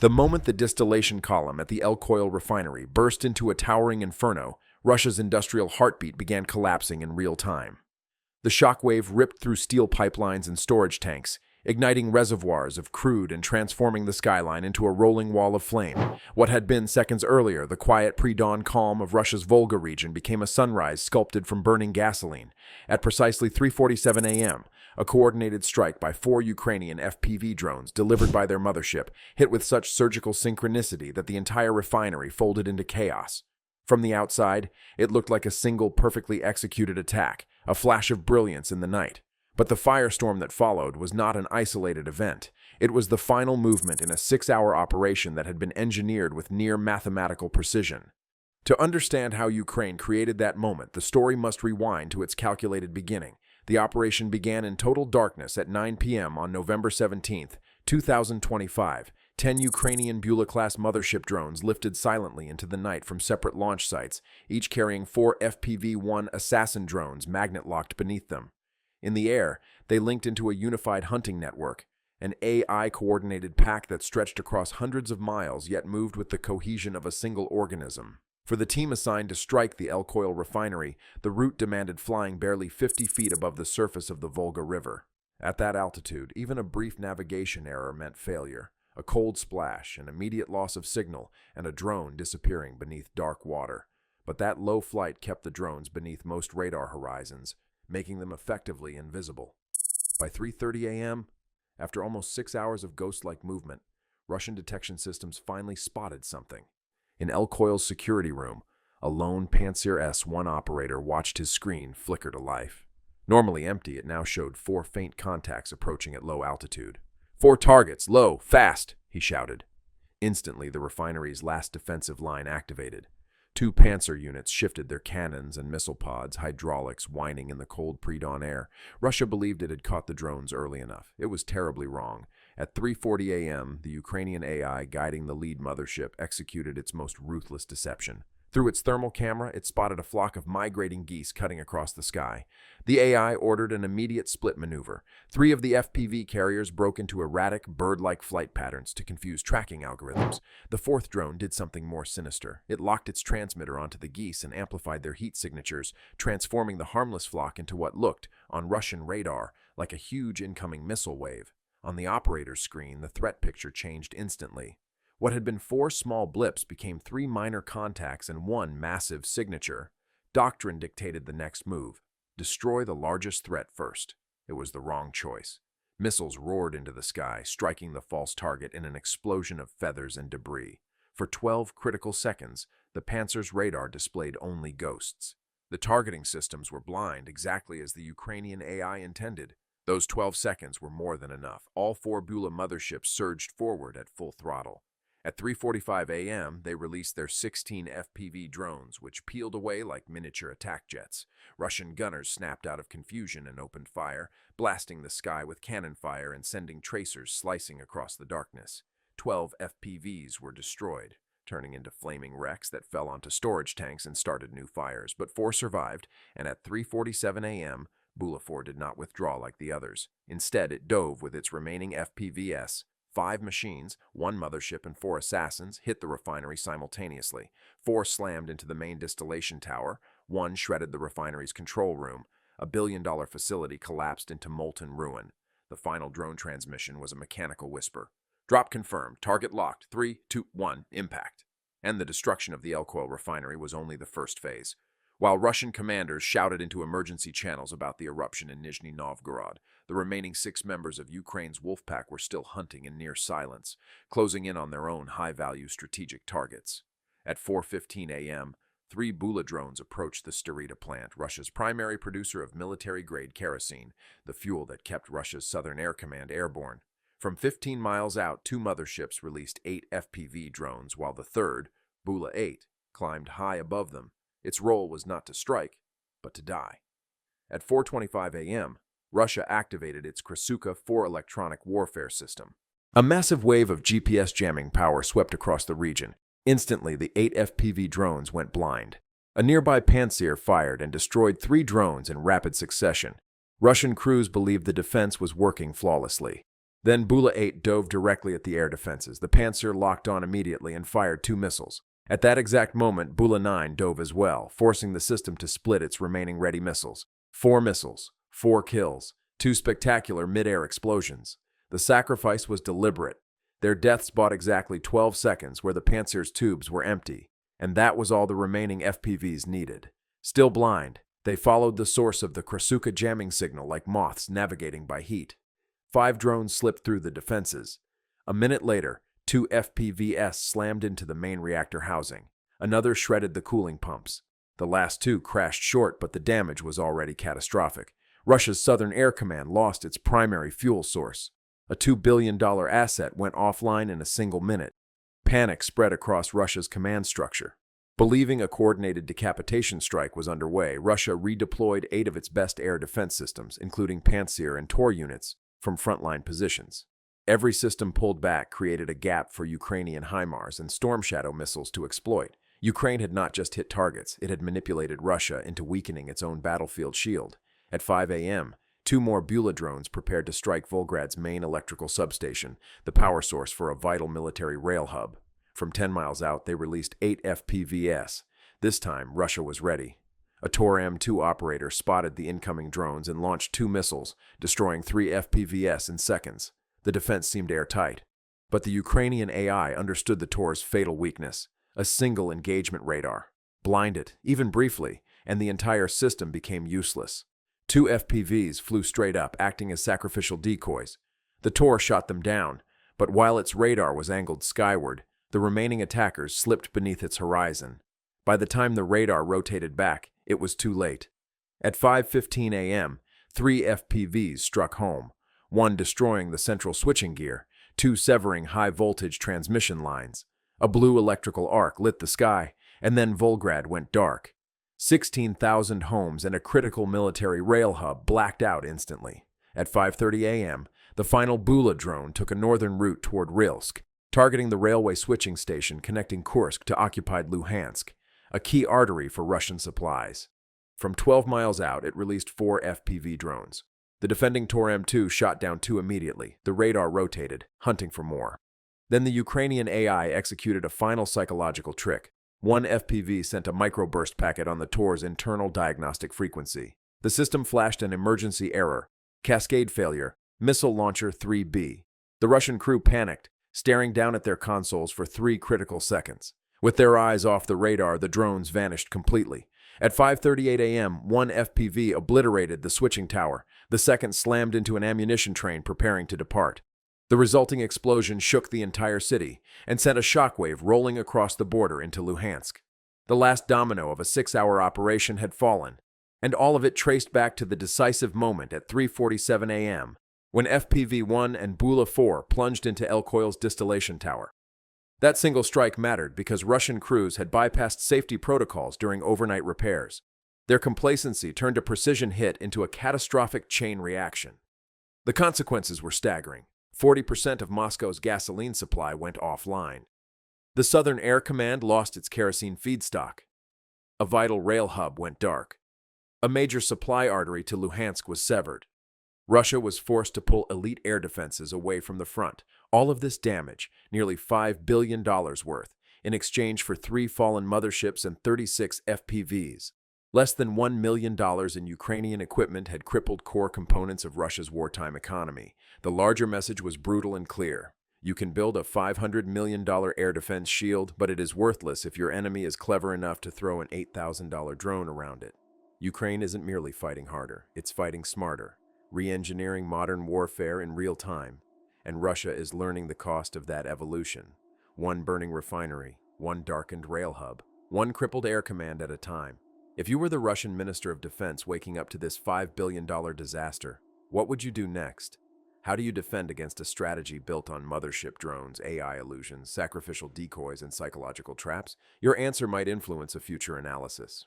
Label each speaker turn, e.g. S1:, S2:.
S1: The moment the distillation column at the El Coil refinery burst into a towering inferno, Russia's industrial heartbeat began collapsing in real time. The shockwave ripped through steel pipelines and storage tanks, igniting reservoirs of crude and transforming the skyline into a rolling wall of flame. What had been seconds earlier the quiet pre-dawn calm of Russia's Volga region became a sunrise sculpted from burning gasoline. At precisely 3:47 a.m., a coordinated strike by 4 Ukrainian FPV drones delivered by their mothership hit with such surgical synchronicity that the entire refinery folded into chaos. From the outside, it looked like a single perfectly executed attack, a flash of brilliance in the night. But the firestorm that followed was not an isolated event. It was the final movement in a 6-hour operation that had been engineered with near mathematical precision. To understand how Ukraine created that moment, the story must rewind to its calculated beginning. The operation began in total darkness at 9 p.m. on November 17, 2025. 10 Ukrainian Bula-class mothership drones lifted silently into the night from separate launch sites, each carrying 4 FPV-1 Assassin drones magnet-locked beneath them. In the air, they linked into a unified hunting network, an AI-coordinated pack that stretched across hundreds of miles yet moved with the cohesion of a single organism. For the team assigned to strike the El Coil refinery, the route demanded flying barely 50 feet above the surface of the Volga River. At that altitude, even a brief navigation error meant failure. A cold splash, an immediate loss of signal, and a drone disappearing beneath dark water. But that low flight kept the drones beneath most radar horizons, making them effectively invisible. By 3:30 a.m., after almost 6 hours of ghost-like movement, Russian detection systems finally spotted something. In El Coil's security room, a lone Pantsir S-1 operator watched his screen flicker to life. Normally empty, it now showed 4 faint contacts approaching at low altitude. 4 targets, low, fast, he shouted. Instantly, the refinery's last defensive line activated. 2 Panzer units shifted their cannons and missile pods, hydraulics whining in the cold pre-dawn air. Russia believed it had caught the drones early enough. It was terribly wrong. At 3:40 a.m., the Ukrainian AI guiding the lead mothership executed its most ruthless deception. Through its thermal camera, it spotted a flock of migrating geese cutting across the sky. The AI ordered an immediate split maneuver. 3 of the FPV carriers broke into erratic, bird-like flight patterns to confuse tracking algorithms. The 4th drone did something more sinister. It locked its transmitter onto the geese and amplified their heat signatures, transforming the harmless flock into what looked, on Russian radar, like a huge incoming missile wave. On the operator's screen, the threat picture changed instantly. What had been 4 small blips became 3 minor contacts and 1 massive signature. Doctrine dictated the next move. Destroy the largest threat first. It was the wrong choice. Missiles roared into the sky, striking the false target in an explosion of feathers and debris. For 12 critical seconds, the Panzer's radar displayed only ghosts. The targeting systems were blind, exactly as the Ukrainian AI intended. Those 12 seconds were more than enough. All 4 Bula motherships surged forward at full throttle. At 3:45 a.m., they released their 16 FPV drones, which peeled away like miniature attack jets. Russian gunners snapped out of confusion and opened fire, blasting the sky with cannon fire and sending tracers slicing across the darkness. 12 FPVs were destroyed, turning into flaming wrecks that fell onto storage tanks and started new fires. But 4 survived, and at 3:47 a.m., Bula 4 did not withdraw like the others. Instead, it dove with its remaining FPVs. 5 machines, 1 mothership, and 4 assassins hit the refinery simultaneously. 4 slammed into the main distillation tower. 1 shredded the refinery's control room. A billion-dollar facility collapsed into molten ruin. The final drone transmission was a mechanical whisper. Drop confirmed. Target locked. 3, 2, 1. Impact. And the destruction of the El Coil refinery was only the first phase. While Russian commanders shouted into emergency channels about the eruption in Nizhny Novgorod, the remaining 6 members of Ukraine's Wolfpack were still hunting in near silence, closing in on their own high-value strategic targets. At 4:15 a.m., 3 Bula drones approached the Sterita plant, Russia's primary producer of military-grade kerosene, the fuel that kept Russia's Southern Air Command airborne. From 15 miles out, 2 motherships released 8 FPV drones, while the third, Bula 8, climbed high above them. Its role was not to strike, but to die. At 4:25 a.m., Russia activated its Krasuka 4 electronic warfare system. A massive wave of GPS jamming power swept across the region. Instantly, the 8 FPV drones went blind. A nearby Pantsir fired and destroyed 3 drones in rapid succession. Russian crews believed the defense was working flawlessly. Then Bula 8 dove directly at the air defenses. The Panzer locked on immediately and fired 2 missiles. At that exact moment, Bula 9 dove as well, forcing the system to split its remaining ready missiles. 4 missiles, 4 kills, 2 spectacular mid-air explosions. The sacrifice was deliberate. Their deaths bought exactly 12 seconds where the Panzer's tubes were empty, and that was all the remaining FPVs needed. Still blind, they followed the source of the Krasuka jamming signal like moths navigating by heat. 5 drones slipped through the defenses. A minute later, 2 FPVs slammed into the main reactor housing. Another shredded the cooling pumps. The last 2 crashed short, but the damage was already catastrophic. Russia's Southern Air Command lost its primary fuel source. A $2 billion asset went offline in a single minute. Panic spread across Russia's command structure. Believing a coordinated decapitation strike was underway, Russia redeployed 8 of its best air defense systems, including Pantsir and Tor units, from frontline positions. Every system pulled back created a gap for Ukrainian HIMARS and Storm Shadow missiles to exploit. Ukraine had not just hit targets, it had manipulated Russia into weakening its own battlefield shield. At 5 a.m., 2 more Bula drones prepared to strike Volgrad's main electrical substation, the power source for a vital military rail hub. From 10 miles out, they released 8 FPVs. This time, Russia was ready. A TOR-M2 operator spotted the incoming drones and launched 2 missiles, destroying 3 FPVs in seconds. The defense seemed airtight. But the Ukrainian AI understood the TOR's fatal weakness: a single engagement radar. Blind it, even briefly, and the entire system became useless. 2 FPVs flew straight up, acting as sacrificial decoys. The TOR shot them down, but while its radar was angled skyward, the remaining attackers slipped beneath its horizon. By the time the radar rotated back, it was too late. At 5:15 a.m., 3 FPVs struck home, 1 destroying the central switching gear, 2 severing high-voltage transmission lines. A blue electrical arc lit the sky, and then Volgrad went dark. 16,000 homes and a critical military rail hub blacked out instantly. At 5:30 a.m., the final Bula drone took a northern route toward Rilsk, targeting the railway switching station connecting Kursk to occupied Luhansk, a key artery for Russian supplies. From 12 miles out, it released 4 FPV drones. The defending TOR-M2 shot down 2 immediately. The radar rotated, hunting for more. Then the Ukrainian AI executed a final psychological trick. 1 FPV sent a microburst packet on the TOR's internal diagnostic frequency. The system flashed an emergency error: cascade failure, missile launcher 3B. The Russian crew panicked, staring down at their consoles for 3 critical seconds. With their eyes off the radar, the drones vanished completely. At 5:38 a.m., 1 FPV obliterated the switching tower. The second slammed into an ammunition train preparing to depart. The resulting explosion shook the entire city and sent a shockwave rolling across the border into Luhansk. The last domino of a 6-hour operation had fallen, and all of it traced back to the decisive moment at 3:47 a.m., when FPV-1 and Bula 4 plunged into El Koil's distillation tower. That single strike mattered because Russian crews had bypassed safety protocols during overnight repairs. Their complacency turned a precision hit into a catastrophic chain reaction. The consequences were staggering. 40% of Moscow's gasoline supply went offline. The Southern Air Command lost its kerosene feedstock. A vital rail hub went dark. A major supply artery to Luhansk was severed. Russia was forced to pull elite air defenses away from the front. All of this damage, nearly $5 billion worth, in exchange for 3 fallen motherships and 36 FPVs. Less than $1 million in Ukrainian equipment had crippled core components of Russia's wartime economy. The larger message was brutal and clear. You can build a $500 million air defense shield, but it is worthless if your enemy is clever enough to throw an $8,000 drone around it. Ukraine isn't merely fighting harder, it's fighting smarter, re-engineering modern warfare in real time. And Russia is learning the cost of that evolution. 1 burning refinery, 1 darkened rail hub, 1 crippled air command at a time. If you were the Russian Minister of Defense waking up to this $5 billion disaster, what would you do next? How do you defend against a strategy built on mothership drones, AI illusions, sacrificial decoys, and psychological traps? Your answer might influence a future analysis.